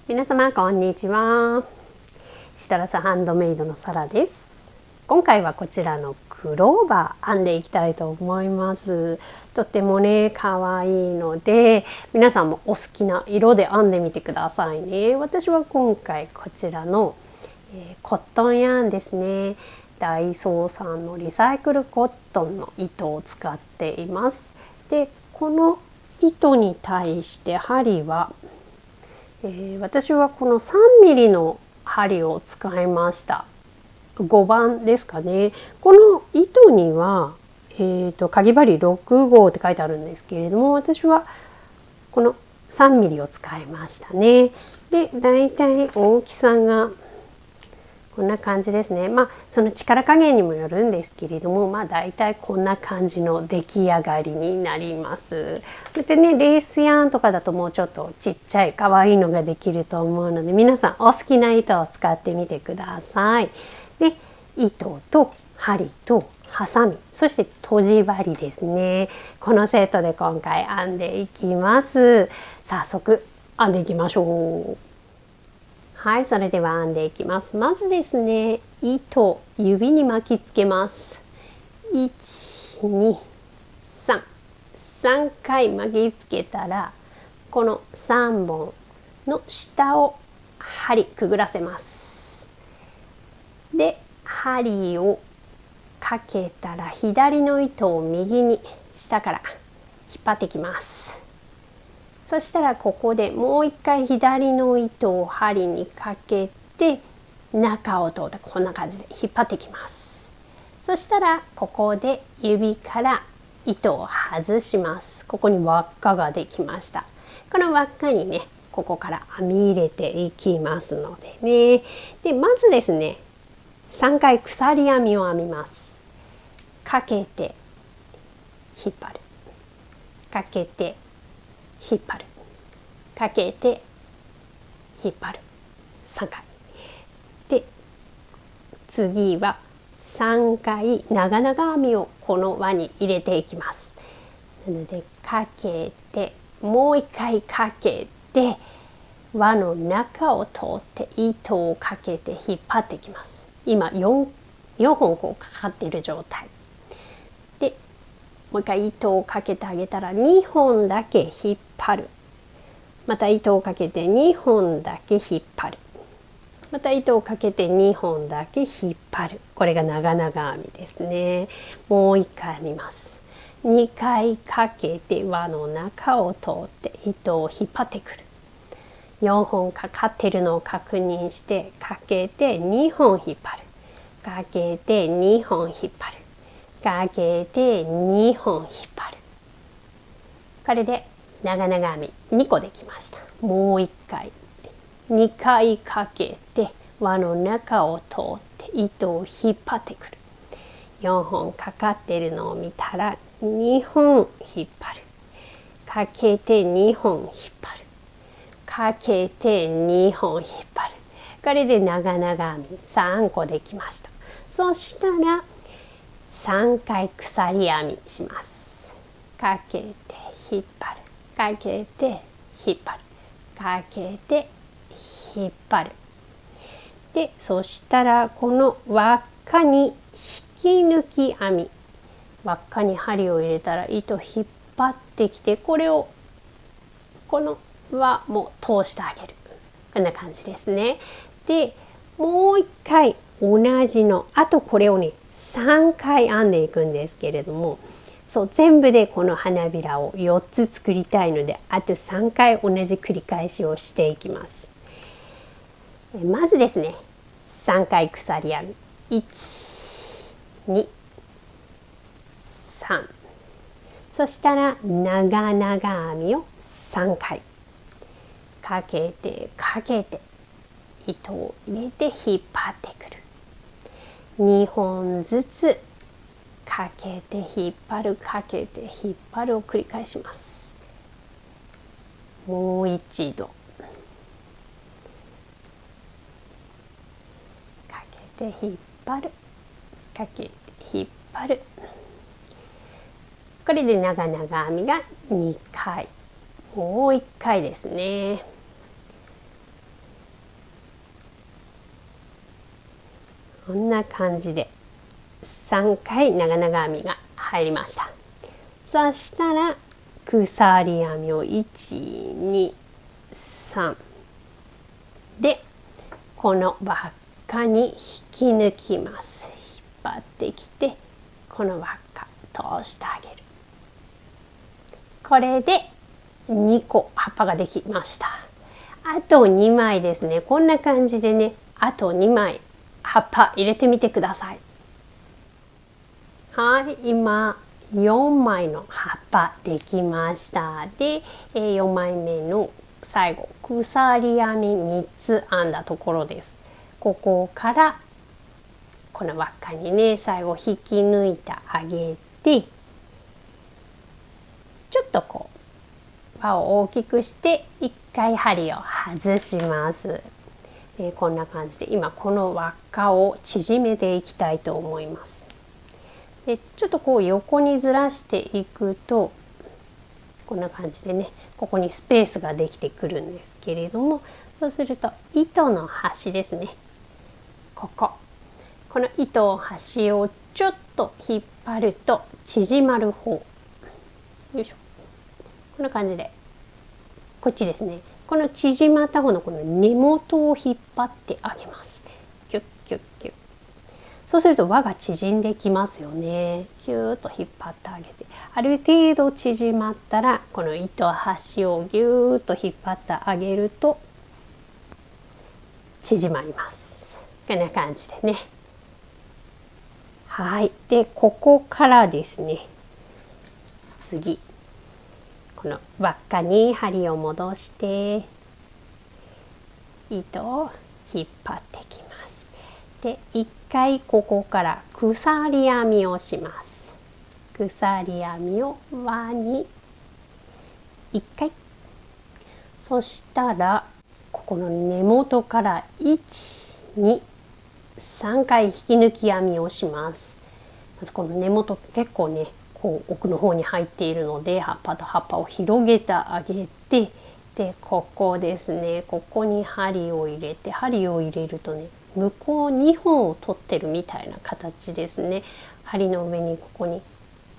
皆様こんにちは。設楽さんハンドメイドのサラです。今回はこちらのクローバー編んでいきたいと思います。とってもね可愛いので皆さんもお好きな色で編んでみてくださいね。私は今回こちらの、コットンヤーンですね。ダイソーさんのリサイクルコットンの糸を使っています。でこの糸に対して針は私はこの3ミリの針を使いました。5番ですかね。この糸には、かぎ針6号って書いてあるんですけれども、私はこの3ミリを使いましたね。で、だいたい大きさがこんな感じですね。その力加減にもよるんですけれども、だいたいこんな感じの出来上がりになります。でね、レースヤーンとかだともうちょっとちっちゃい可愛いのができると思うので、皆さんお好きな糸を使ってみてください。で、糸と針とハサミ、そしてとじ針ですね。このセットで今回編んでいきます。早速編んでいきましょう。はい、それでは編んでいきます。まずですね、糸指に巻きつけます。1、2、3、3回巻きつけたら、この3本の下を針くぐらせます。で、針をかけたら左の糸を右に下から引っ張ってきます。そしたらここでもう一回左の糸を針にかけて中を通ってこんな感じで引っ張ってきます。そしたらここで指から糸を外します。ここに輪っかができました。この輪っかにね、ここから編み入れていきますのでね。で、まずですね、3回鎖編みを編みます。かけて引っ張る、かけて引っ張る、かけて引っ張る、3回で、次は3回長々編みをこの輪に入れていきます。なのでかけてもう1回かけて輪の中を通って糸をかけて引っ張っていきます。今 4本こうかかっている状態で、もう一回糸をかけてあげたら2本だけ引っ張る、また糸をかけて2本だけ引っ張る、また糸をかけて2本だけ引っ張る。これが長々編みですね。もう1回編みます。2回かけて輪の中を通って糸を引っ張ってくる。4本かかっているのを確認してかけて2本引っ張る、かけて2本引っ張る、かけて2本引っ張る。これで長々編み2個できました。もう1回2回かけて輪の中を通って糸を引っ張ってくる。4本かかっているのを見たら2本引っ張る、かけて2本引っ張る、かけて2本引っ張る。これで長々編み3個できました。そしたら3回鎖編みします。かけて引っ張る、かけて引っ張る、かけて引っ張る。で、そしたらこの輪っかに引き抜き編み、輪っかに針を入れたら糸引っ張ってきて、これをこの輪も通してあげる。こんな感じですね。で、もう一回同じの、あとこれをね3回編んでいくんですけれども、そう全部でこの花びらを4つ作りたいので、あと3回同じ繰り返しをしていきます。まずですね、3回鎖編み、1、2、3、そしたら長々編みを3回かけてかけて糸を入れて引っ張ってくる。2本ずつかけて引っ張る、かけて引っ張るを繰り返します。もう一度かけて引っ張る、かけて引っ張る。これで長々編みが2回、もう1回ですね。こんな感じで3回長々編みが入りました。そしたら鎖編みを123でこの輪っかに引き抜きます。引っ張ってきてこの輪っか通してあげる。これで2個葉っぱができました。あと2枚ですね。こんな感じでね、あと2枚葉っぱ入れてみてください。はい、今4枚の葉っぱできました。で、4枚目の最後鎖編み3つ編んだところです。ここからこの輪っかにね、最後引き抜いてあげて、ちょっとこう輪を大きくして1回針を外します。こんな感じで今この輪っかを縮めていきたいと思います。でちょっとこう横にずらしていくとこんな感じでね、ここにスペースができてくるんですけれども、そうすると糸の端ですね、この糸の端をちょっと引っ張ると縮まる方、よいしょ、こんな感じでこっちですね、この縮まった方のこの根元を引っ張ってあげます。キュッキュッキュッ。そうすると輪が縮んできますよね。キューッと引っ張ってあげて、ある程度縮まったらこの糸端をギューッと引っ張ってあげると縮まります。こんな感じでね。はい。でここからですね、次この輪っかに針を戻して糸を引っ張ってきます。で1回ここから鎖編みをします。鎖編みを輪に1回、そしたらここの根元から1、2、3回引き抜き編みをします。まずこの根元結構ねこう奥の方に入っているので、葉っぱと葉っぱを広げてあげて、でここですね、ここに針を入れて、針を入れるとね、向こう2本を取ってるみたいな形ですね。針の上にここに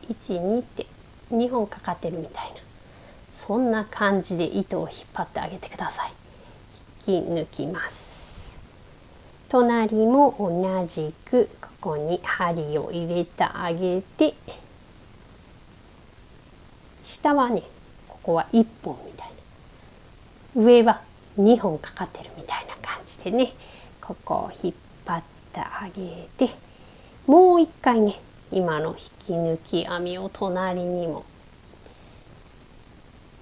1、2って2本かかってるみたいな、そんな感じで糸を引っ張ってあげてください。引き抜きます。隣も同じくここに針を入れてあげて、下はねここは1本みたいな、上は2本かかってるみたいな感じでね、ここを引っ張ってあげて、もう一回ね今の引き抜き編みを隣にも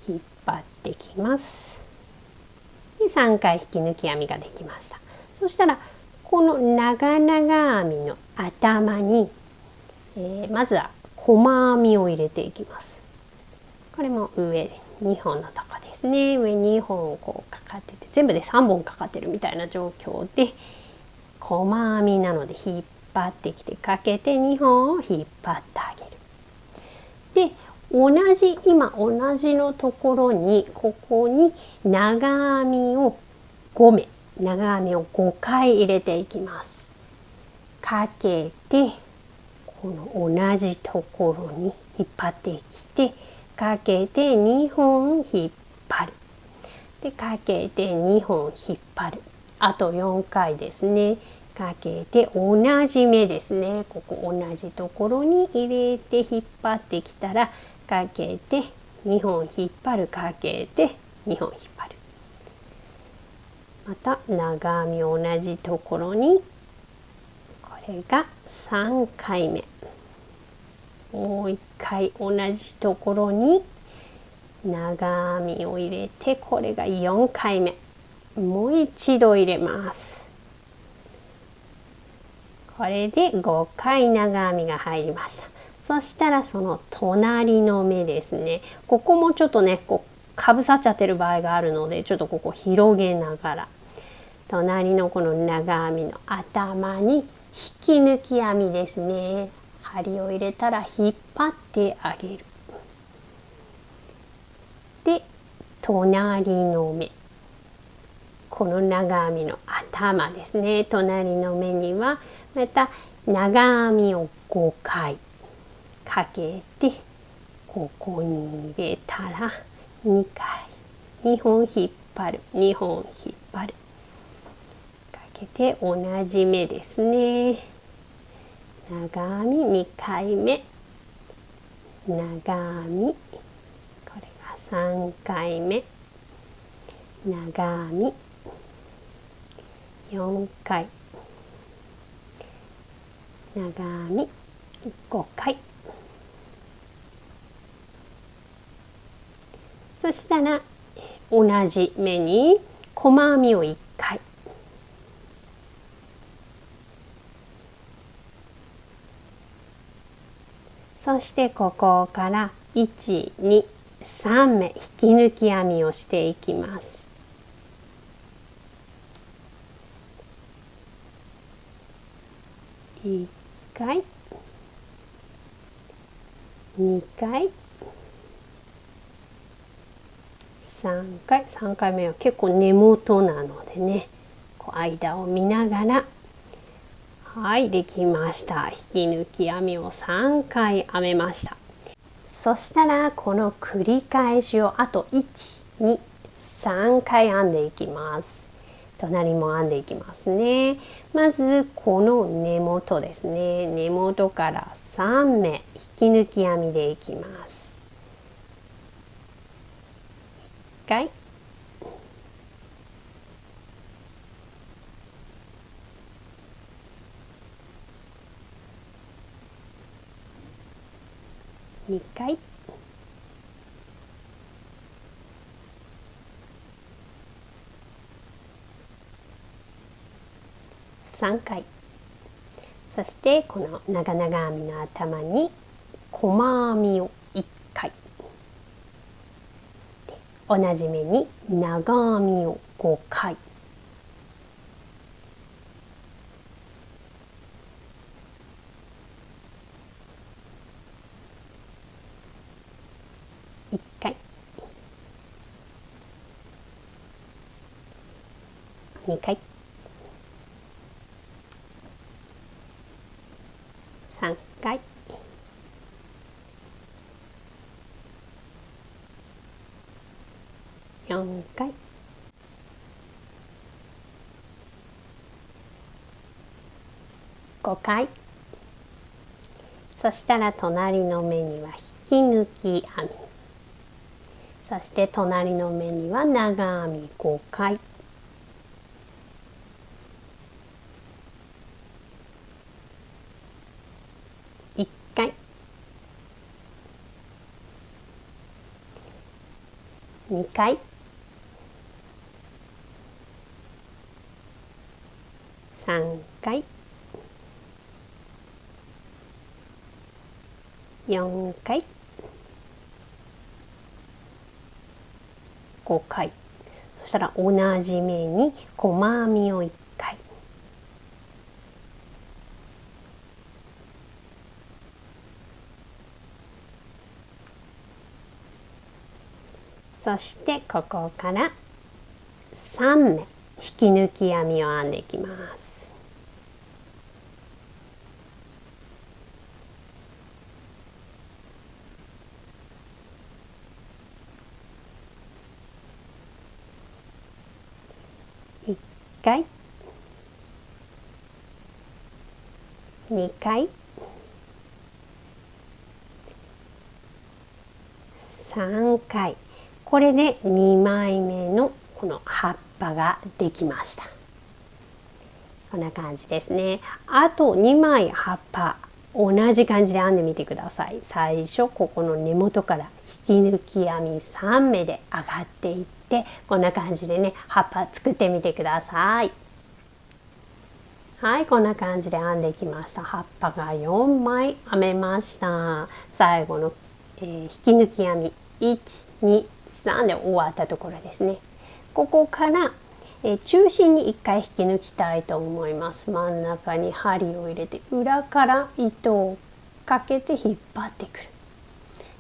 引っ張ってきます。で3回引き抜き編みができました。そしたらこの長々編みの頭に、まずは細編みを入れていきます。これも上2本のとこですね。上2本こうかかってて、全部で3本かかってるみたいな状況で、細編みなので引っ張ってきてかけて2本を引っ張ってあげる。で今同じのところにここに長編みを5目、長編みを5回入れていきます。かけてこの同じところに引っ張ってきて、かけて2本引っ張る。でかけて2本引っ張る。あと4回ですね。かけて同じ目ですね。ここ同じところに入れて引っ張ってきたら、かけて2本引っ張る、かけて2本引っ張る。また長編み同じところに、これが3回目。もう一回同じところに長編みを入れて、これが4回目。もう一度入れます。これで5回長編みが入りました。そしたらその隣の目ですね。ここもちょっとねこうかぶさっちゃってる場合があるので、ちょっとここ広げながら、隣のこの長編みの頭に引き抜き編みですね。針を入れたら引っ張ってあげる。で隣の目、この長編みの頭ですね。隣の目にはまた長編みを5回かけてここに入れたら2回2本引っ張る2本引っ張るかけて同じ目ですね。長編み2回目長編みこれが3回目長編み4回長編み5回そしたら同じ目に細編みを1回そしてここから1、2、3目引き抜き編みをしていきます。1回、2回、3回、3回目は結構根元なのでね、こう間を見ながら、はい、できました。引き抜き編みを3回編めました。そしたらこの繰り返しをあと1、2、3回編んでいきます。隣も編んでいきますね。まずこの根元ですね。根元から3目引き抜き編みでいきます。1回。2回。3回。そしてこの長々編みの頭に細編みを1回。同じ目に長編みを5回。1回。2回。3回。4回。5回。そしたら隣の目には引き抜き編み。そして隣の目には長編み5回。1回。2回。3回。4回。5回。そしたら同じ目に細編みを1回。そしてここから3目引き抜き編みを編んでいきます。1回。2回。3回。これで2枚目のこの葉っぱができました。こんな感じですね。あと2枚葉っぱ同じ感じで編んでみてください。最初ここの根元から引き抜き編み3目で上がっていって、こんな感じでね葉っぱ作ってみてください。はい、こんな感じで編んできました。葉っぱが4枚編めました。最後の、引き抜き編み1、2、3で終わったところですね。ここから、中心に1回引き抜きたいと思います。真ん中に針を入れて裏から糸をかけて引っ張ってくる。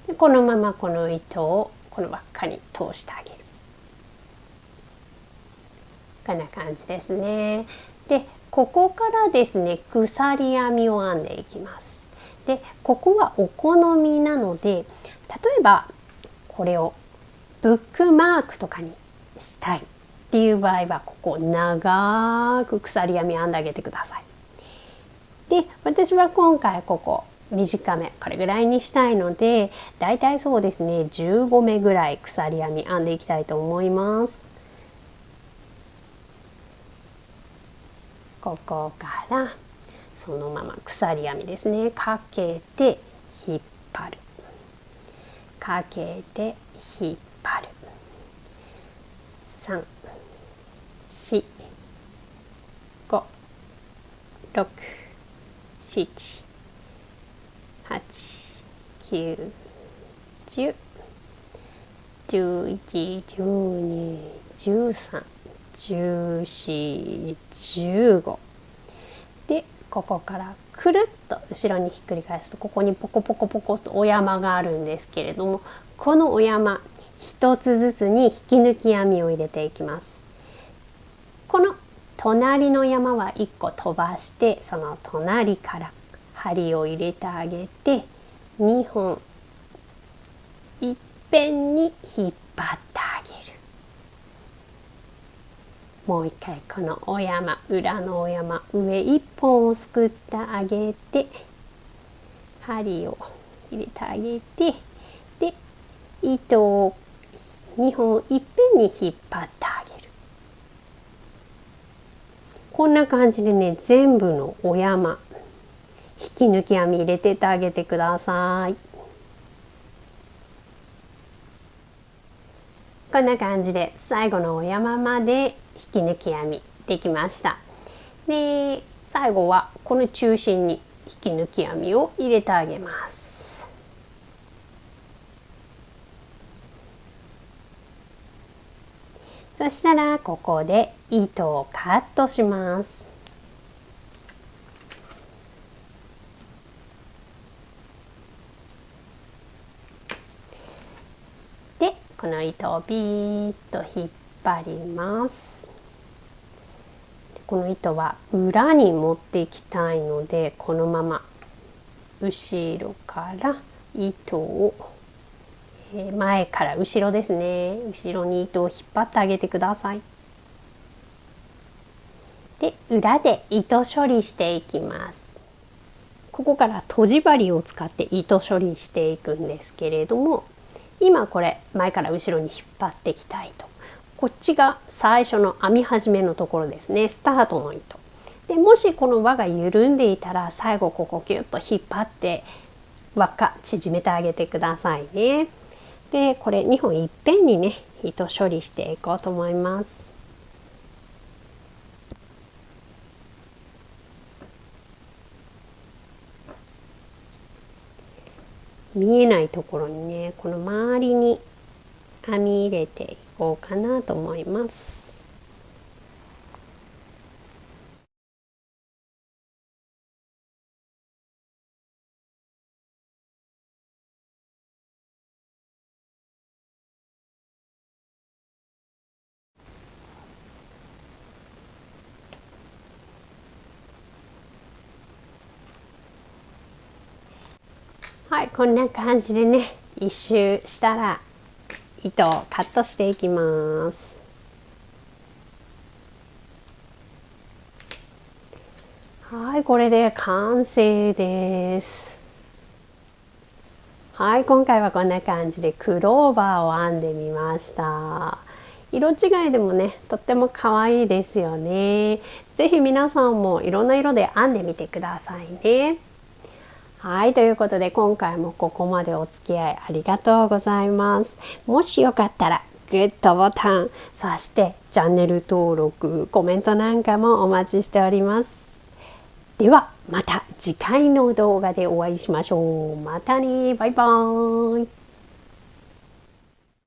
でこのままこの糸をこの輪っかに通してあげる。こんな感じですね。でここからですね、鎖編みを編んでいきます。で、ここはお好みなので、例えばこれをブックマークとかにしたいっていう場合は、ここ長く鎖編み編んであげてください。で、私は今回ここ短め、これぐらいにしたいので、だいたいそうですね、15目ぐらい鎖編み編んでいきたいと思います。ここからそのまま鎖編みですね、かけて引っ張る、かけて引っ張る、3、4、5、6、7、8、9、10、11、12、13、14、15で、ここからくるっと後ろにひっくり返すと、ここにポコポコポコとお山があるんですけれども、このお山一つずつに引き抜き編みを入れていきます。この隣の山は1個飛ばして、その隣から針を入れてあげて、2本いっぺんに引っ張ってあげる。もう一回このお山、裏のお山、上1本をすくってあげて、針を入れてあげて、で糸を2本いっぺんに引っ張ってあげる。こんな感じでね、全部のお山引き抜き編み入れてってあげてください。こんな感じで最後のお山まで引き抜き編みできました。で、最後はこの中心に引き抜き編みを入れてあげます。そしたらここで糸をカットします。で、この糸をビーッと引っ張ります。この糸は裏に持っていきたいので、このまま後ろから糸を前から後ろですね、後ろに糸を引っ張ってあげてください。で、裏で糸処理していきます。ここからとじ針を使って糸処理していくんですけれども、今これ前から後ろに引っ張っていきたいと、こっちが最初の編み始めのところですね、スタートの糸で、もしこの輪が緩んでいたら、最後ここキュッと引っ張って輪っか縮めてあげてくださいね。で、これ2本いっぺんにね、糸処理していこうと思います。見えないところにね、この周りに編み入れていこうかなと思います。はい、こんな感じでね、一周したら糸をカットしていきます。はい、これで完成です。はい、今回はこんな感じでクローバーを編んでみました。色違いでもね、とっても可愛いですよね。ぜひ皆さんもいろんな色で編んでみてくださいね。はい、ということで今回もここまでお付き合いありがとうございます。もしよかったらグッドボタン、そしてチャンネル登録、コメントなんかもお待ちしております。ではまた次回の動画でお会いしましょう。またね、バイバーイ。